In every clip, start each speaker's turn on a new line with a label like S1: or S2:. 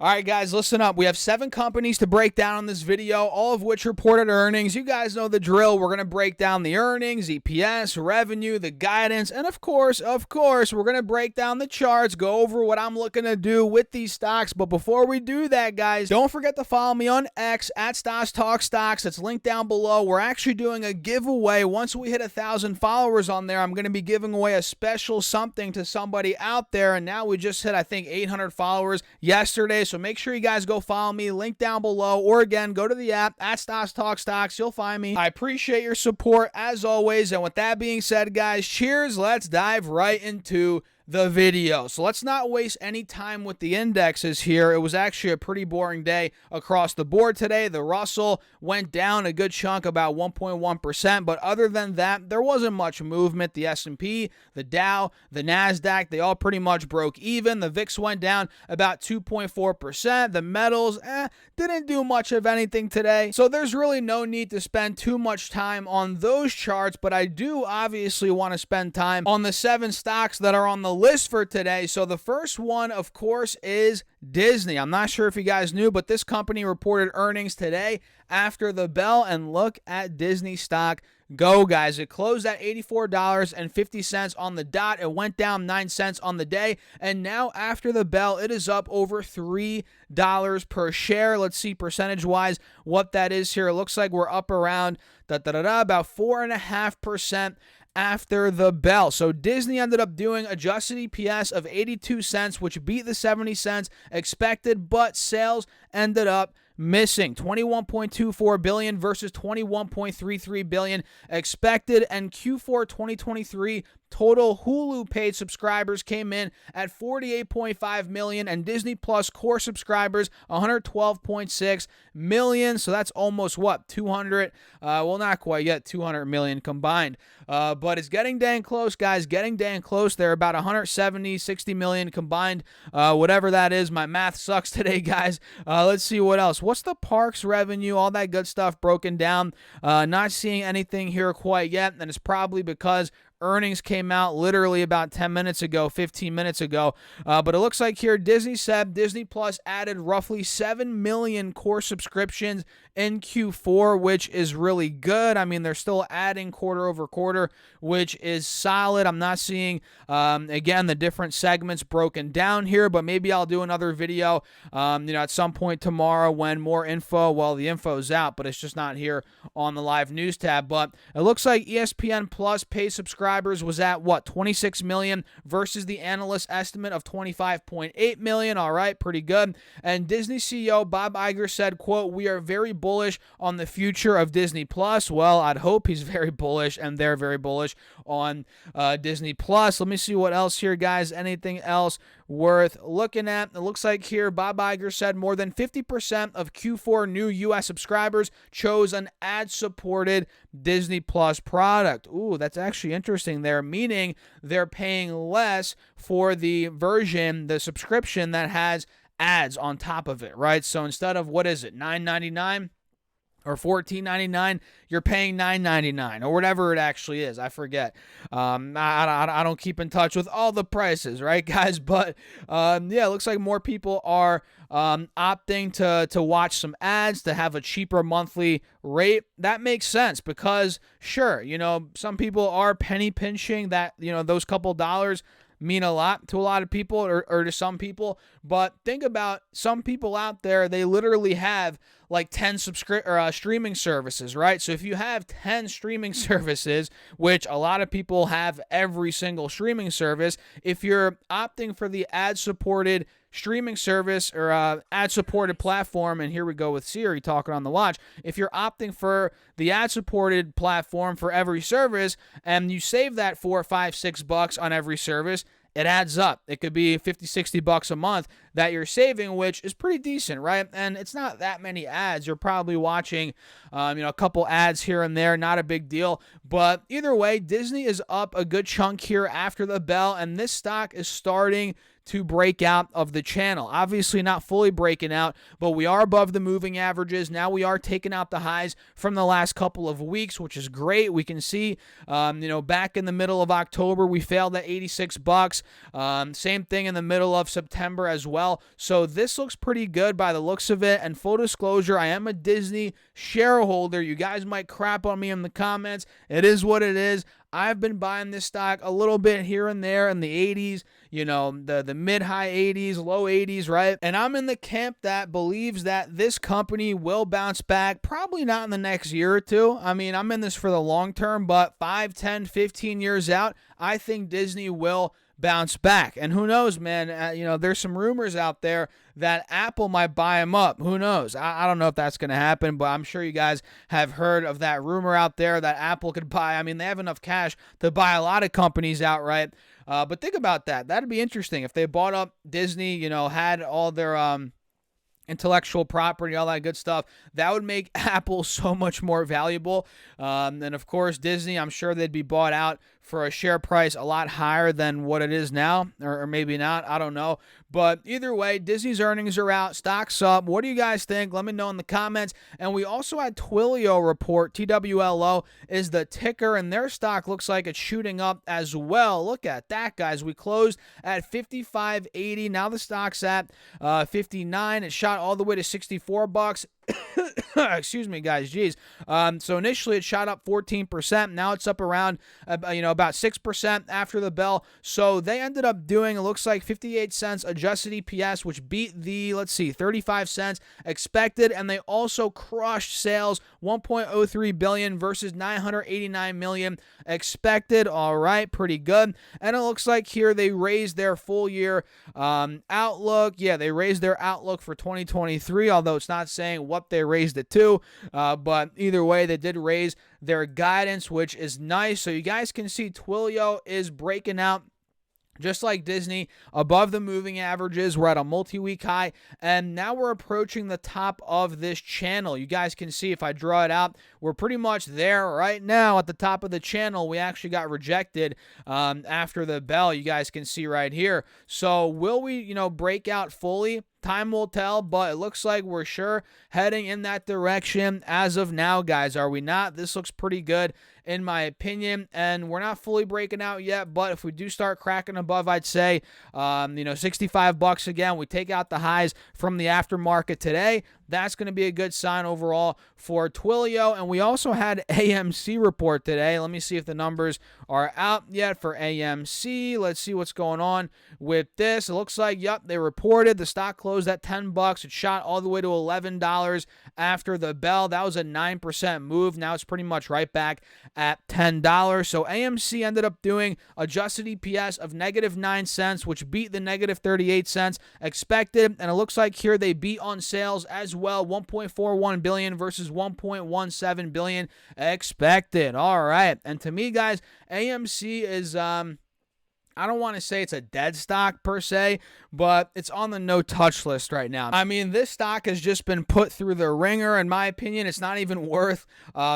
S1: All right, guys, listen up. We have 7 companies to break down in this video, all of which reported earnings. You guys know the drill. We're going to break down the earnings, EPS, revenue, the guidance, and of course, we're going to break down the charts, go over what I'm looking to do with these stocks. But before we do that, guys, don't forget to follow me on X at Stocks Talk Stocks. It's linked down below. We're actually doing a giveaway. Once we hit 1,000 followers on there, I'm going to be giving away a special something to somebody out there. And now we just hit, I think, 800 followers yesterday. So make sure you guys go follow me, link down below, or again, go to the app at Stocks Talk Stocks. You'll find me. I appreciate your support as always. And with that being said, guys, cheers. Let's dive right into the video. So let's not waste any time with the indexes here. It was actually a pretty boring day across the board today. The Russell went down a good chunk, about 1.1%, but other than that, there wasn't much movement. The S&P, the Dow, the NASDAQ, they all pretty much broke even. The VIX went down about 2.4%. The metals, didn't do much of anything today. So there's really no need to spend too much time on those charts, but I do obviously want to spend time on the 7 stocks that are on the list for today. So the first one, of course, is Disney. I'm not sure if you guys knew, but this company reported earnings today after the bell, and look at Disney stock go, guys. It closed at $84.50 on the dot. It went down 9 cents on the day, and now after the bell, it is up over $3 per share. Let's see percentage-wise what that is here. It looks like we're up around about 4.5% after the bell. So Disney ended up doing adjusted EPS of 82 cents, which beat the 70 cents expected, but sales ended up missing. $21.24 billion versus $21.33 billion expected, and Q4 2023 total Hulu paid subscribers came in at 48.5 million, and Disney Plus core subscribers 112.6 million. So that's almost what, 200, well, not quite yet, 200 million combined, but it's getting dang close, guys, getting dang close. They're about 170, 60 million combined, whatever that is. My math sucks today, guys. Let's see what else. What's the parks revenue, all that good stuff broken down? Not seeing anything here quite yet, and it's probably because earnings came out literally about 10 minutes ago, 15 minutes ago. But it looks like here Disney said Disney Plus added roughly 7 million core subscriptions in Q4, which is really good. I mean, they're still adding quarter over quarter, which is solid. I'm not seeing, again, the different segments broken down here, but maybe I'll do another video, at some point tomorrow when more info, well, the info's out, but it's just not here on the live news tab. But it looks like ESPN Plus paid subscribers was at what, 26 million versus the analyst estimate of 25.8 million. All right, pretty good. And Disney CEO Bob Iger said, quote, "We are very bullish on the future of Disney Plus." Well, I'd hope he's very bullish and they're very bullish on Disney Plus. Let me see what else here, guys. Anything else worth looking at? It looks like here Bob Iger said more than 50% of Q4 new U.S. subscribers chose an ad-supported Disney Plus product. Ooh, that's actually interesting there, meaning they're paying less for the version, the subscription that has ads on top of it, right? So instead of, what is it, $9.99 or $14.99, you're paying $9.99 or whatever it actually is. I forget. I don't keep in touch with all the prices, right, guys? But yeah, it looks like more people are opting to watch some ads, to have a cheaper monthly rate. That makes sense because, sure, some people are penny pinching that, those couple dollars mean a lot to a lot of people or to some people. But think about some people out there, they literally have like 10 streaming services, right? So if you have 10 streaming services, which a lot of people have every single streaming service, if you're opting for the ad-supported streaming service or ad-supported platform, and here we go with Siri talking on the watch, if you're opting for the ad-supported platform for every service and you save that $4, $5, $6 on every service, it adds up. It could be $50, $60 a month that you're saving, which is pretty decent, right? And it's not that many ads. You're probably watching, a couple ads here and there, not a big deal. But either way, Disney is up a good chunk here after the bell, and this stock is starting to break out of the channel. Obviously not fully breaking out, but we are above the moving averages. Now we are taking out the highs from the last couple of weeks, which is great. We can see, back in the middle of October, we failed at $86. Same thing in the middle of September as well. So this looks pretty good by the looks of it. And full disclosure, I am a Disney shareholder. You guys might crap on me in the comments. It is what it is. I've been buying this stock a little bit here and there in the 80s, the mid-high 80s, low 80s, right? And I'm in the camp that believes that this company will bounce back, probably not in the next year or two. I mean, I'm in this for the long term, but 5, 10, 15 years out, I think Disney will bounce back. And who knows, man, there's some rumors out there that Apple might buy them up. Who knows? I don't know if that's going to happen, but I'm sure you guys have heard of that rumor out there that Apple could buy. I mean, they have enough cash to buy a lot of companies outright. But think about that. That'd be interesting if they bought up Disney, had all their intellectual property, all that good stuff. That would make Apple so much more valuable. And of course, Disney, I'm sure they'd be bought out for a share price a lot higher than what it is now, or maybe not. I don't know. But either way, Disney's earnings are out, stock's up. What do you guys think? Let me know in the comments. And we also had Twilio report. TWLO is the ticker, and their stock looks like it's shooting up as well. Look at that, guys. We closed at $55.80. Now the stock's at $59. It shot all the way to $64. Excuse me, guys. Jeez. So initially it shot up 14%. Now it's up around, about 6% after the bell. So they ended up doing, it looks like 58 cents adjusted EPS, which beat the, 35 cents expected. And they also crushed sales, 1.03 billion versus 989 million expected. All right. Pretty good. And it looks like here they raised their full year outlook. Yeah, they raised their outlook for 2023, although it's not saying what they raised it to, but either way, they did raise their guidance, which is nice. So you guys can see Twilio is breaking out just like Disney, above the moving averages. We're at a multi-week high, and now we're approaching the top of this channel. You guys can see if I draw it out, we're pretty much there right now at the top of the channel. We actually got rejected after the bell. You guys can see right here. So will we, break out fully? Time will tell, but it looks like we're sure heading in that direction as of now, guys. Are we not? This looks pretty good in my opinion, and we're not fully breaking out yet, but if we do start cracking above, I'd say, $65 again, we take out the highs from the aftermarket today. That's going to be a good sign overall for Twilio. And we also had AMC report today. Let me see if the numbers are out yet for AMC. Let's see what's going on with this. It looks like, yep, they reported the stock closed at $10. It shot all the way to $11 after the bell. That was a 9% move. Now it's pretty much right back at $10. So AMC ended up doing adjusted EPS of -9 cents, which beat the -38 cents expected. And it looks like here they beat on sales as well, 1.41 billion versus 1.17 billion expected. All right. And to me, guys, AMC is I don't want to say it's a dead stock per se, but it's on the no-touch list right now. I mean, this stock has just been put through the ringer. In my opinion, it's not even worth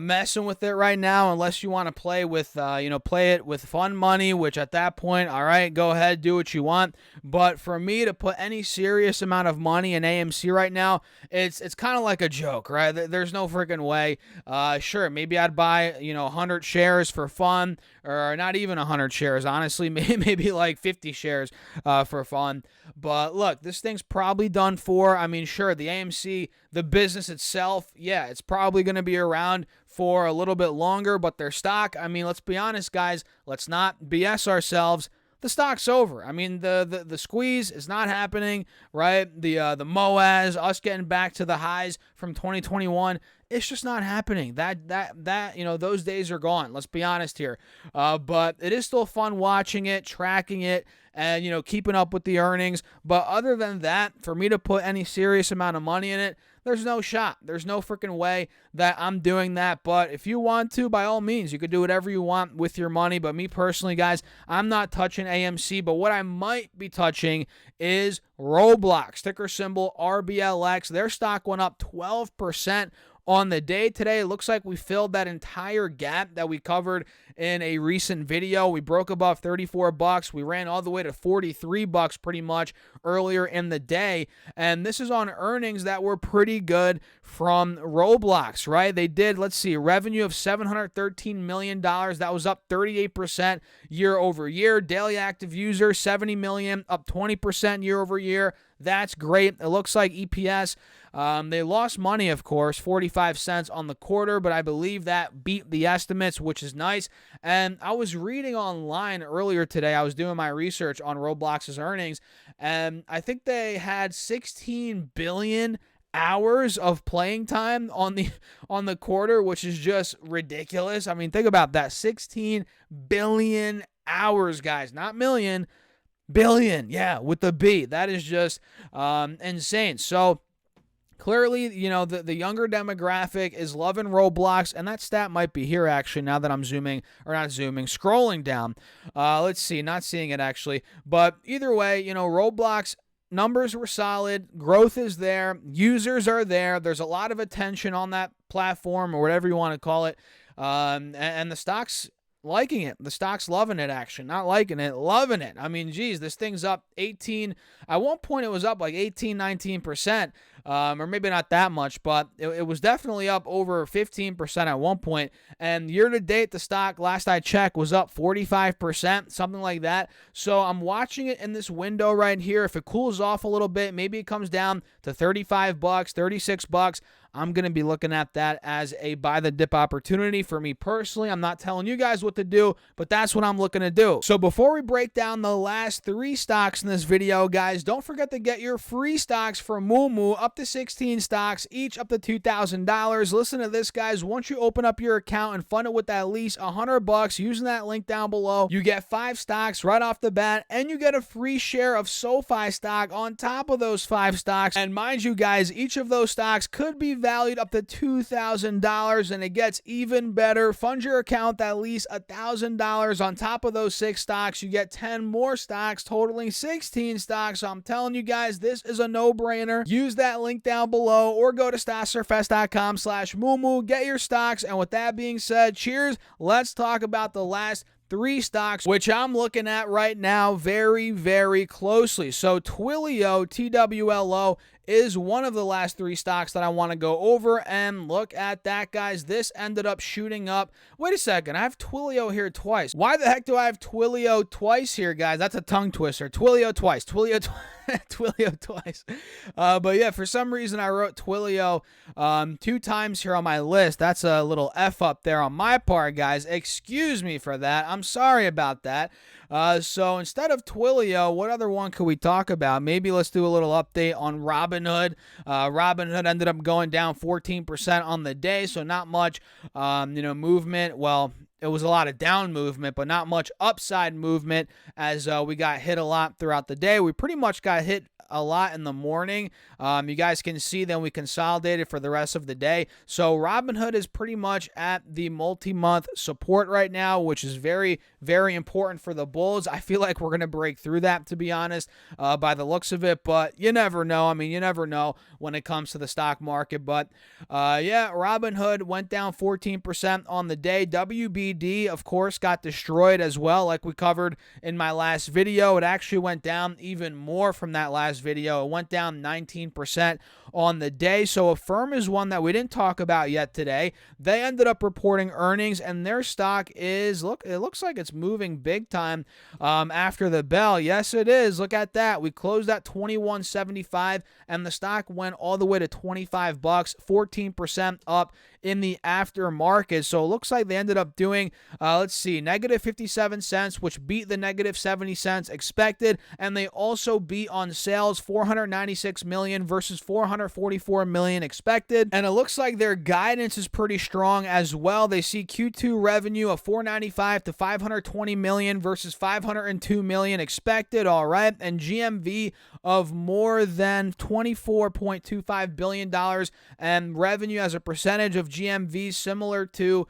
S1: messing with it right now unless you want to play with, play it with fun money, which at that point, all right, go ahead, do what you want. But for me to put any serious amount of money in AMC right now, it's kind of like a joke, right? There's no freaking way. Sure, maybe I'd buy, 100 shares for fun, or not even 100 shares, honestly, maybe like 50 shares for fun. But look, this thing's probably done for. I mean, sure, the AMC, the business itself, yeah, it's probably going to be around for a little bit longer, but their stock, I mean, let's be honest, guys, let's not BS ourselves. The stock's over. I mean, the squeeze is not happening, right? The MOAS, us getting back to the highs from 2021, it's just not happening. Those days are gone. Let's be honest here. But it is still fun watching it, tracking it, and, keeping up with the earnings. But other than that, for me to put any serious amount of money in it, there's no shot. There's no freaking way that I'm doing that. But if you want to, by all means, you could do whatever you want with your money. But me personally, guys, I'm not touching AMC. But what I might be touching is Roblox, ticker symbol RBLX. Their stock went up 12% on the day today. It looks like we filled that entire gap that we covered in a recent video. We broke above 34 bucks. We ran all the way to 43 bucks pretty much earlier in the day. And this is on earnings that were pretty good from Roblox, right? They did, let's see, revenue of $713 million. That was up 38% year over year. Daily active users, 70 million, up 20% year over year. That's great. It looks like EPS, they lost money, of course, 45 cents on the quarter, but I believe that beat the estimates, which is nice. And I was reading online earlier today. I was doing my research on Roblox's earnings, and I think they had 16 billion hours of playing time on the quarter, which is just ridiculous. I mean, think about that. 16 billion hours, guys, not million. Billion, yeah, with the B. That is just insane. So clearly, the younger demographic is loving Roblox, and that stat might be here actually now that I'm scrolling down. Let's see, not seeing it actually. But either way, Roblox numbers were solid. Growth is there. Users are there. There's a lot of attention on that platform or whatever you want to call it. And the stock's liking it. The stock's loving it, actually. Not liking it, loving it. I mean, geez, this thing's up 18. At one point, it was up like 18, 19%, or maybe not that much, but it was definitely up over 15% at one point. And year to date, the stock, last I checked, was up 45%, something like that. So I'm watching it in this window right here. If it cools off a little bit, maybe it comes down to 35 bucks, 36 bucks. I'm going to be looking at that as a buy the dip opportunity for me personally. I'm not telling you guys what to do, but that's what I'm looking to do. So before we break down the last 3 stocks in this video, guys, don't forget to get your free stocks from Moomoo, up to 16 stocks, each up to $2,000. Listen to this, guys. Once you open up your account and fund it with at least $100 using that link down below, you get 5 stocks right off the bat, and you get a free share of SoFi stock on top of those 5 stocks. And mind you, guys, each of those stocks could be valued up to $2,000, and it gets even better. Fund your account at least $1,000 on top of those 6 stocks. You get 10 more stocks, totaling 16 stocks. So I'm telling you guys, this is a no-brainer. Use that link down below or go to stocksurfest.com/Moomoo. Get your stocks. And with that being said, cheers. Let's talk about the last 3 stocks, which I'm looking at right now very, very closely. So Twilio, TWLO, is one of the last 3 stocks that I want to go over, and look at that, guys. This ended up shooting up. Wait a second, I have Twilio here twice. Why the heck do I have Twilio twice here, guys? That's a tongue twister. Twilio twice. Twilio twice. But yeah, for some reason I wrote Twilio 2 times here on my list. That's a little F up there on my part, guys. Excuse me for that. I'm sorry about that. So instead of Twilio, what other one could we talk about? Maybe let's do a little update on Robinhood. Robinhood ended up going down 14% on the day, so not much, movement. Well, it was a lot of down movement, but not much upside movement as we got hit a lot throughout the day. We pretty much got hit a lot in the morning. You guys can see then we consolidated for the rest of the day. So Robinhood is pretty much at the multi-month support right now, which is very, very important for the bulls. I feel like we're going to break through that, to be honest, by the looks of it, but you never know. I mean, you never know when it comes to the stock market, but yeah, Robinhood went down 14% on the day. WBD, of course, got destroyed as well, like we covered in my last video. It actually went down even more from that last video. It went down 19% on the day. So Affirm is one that we didn't talk about yet today. They ended up reporting earnings, and their stock is, it looks like it's moving big time after the bell. Yes, it is. Look at that. We closed at $21.75, and the stock went all the way to 25 bucks, 14% up in the aftermarket. So it looks like they ended up doing, let's see, negative 57 cents, which beat the negative 70 cents expected. And they also beat on sales, 496 million versus 444 million expected. And it looks like their guidance is pretty strong as well. They see Q2 revenue of 495 to 520 million versus 502 million expected. All right. And GMV of more than $24.25 billion, and revenue as a percentage of GMV similar to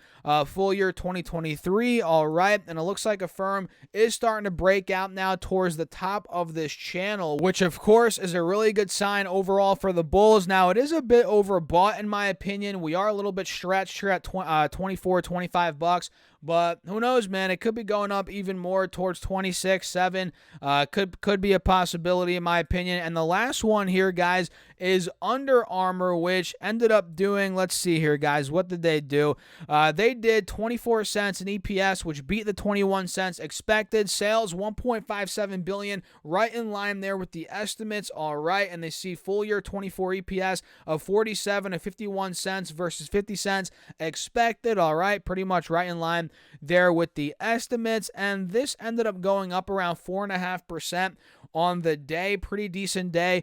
S1: full year 2023. All right. And it looks like Affirm is starting to break out now towards the top of this channel, which of course is a really good sign overall for the bulls. Now, it is a bit overbought in my opinion. We are a little bit stretched here at 24, 25 bucks. But who knows, man? It could be going up even more towards 26, 7. Could be a possibility in my opinion. And the last one here, guys, is Under Armour, which ended up doing, let's see here, guys. What did they do? They did 24 cents in EPS, which beat the 21 cents expected. Sales, 1.57 billion, right in line there with the estimates. All right. And they see full year 24 EPS of 47 to 51 cents versus 50 cents expected. All right. Pretty much right in line there with the estimates, and this ended up going up around 4.5% on the day. Pretty decent day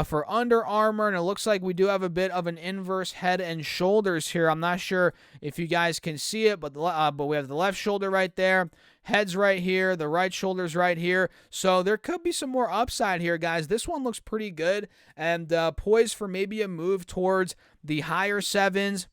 S1: for Under Armour, and it looks like we do have a bit of an inverse head and shoulders here. I'm not sure if you guys can see it, but we have the left shoulder right there, head's right here, the right shoulder's right here. So there could be some more upside here, guys. This one looks pretty good and poised for maybe a move towards the higher sevens,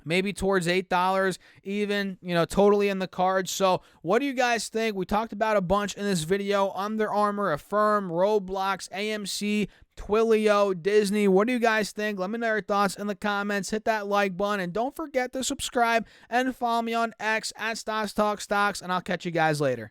S1: maybe towards $8 even, totally in the cards. So what do you guys think? We talked about a bunch in this video: Under Armour, Affirm, Roblox, AMC, Twilio, Disney. What do you guys think? Let me know your thoughts in the comments. Hit that like button, and don't forget to subscribe and follow me on X at Stocks Talk Stocks, and I'll catch you guys later.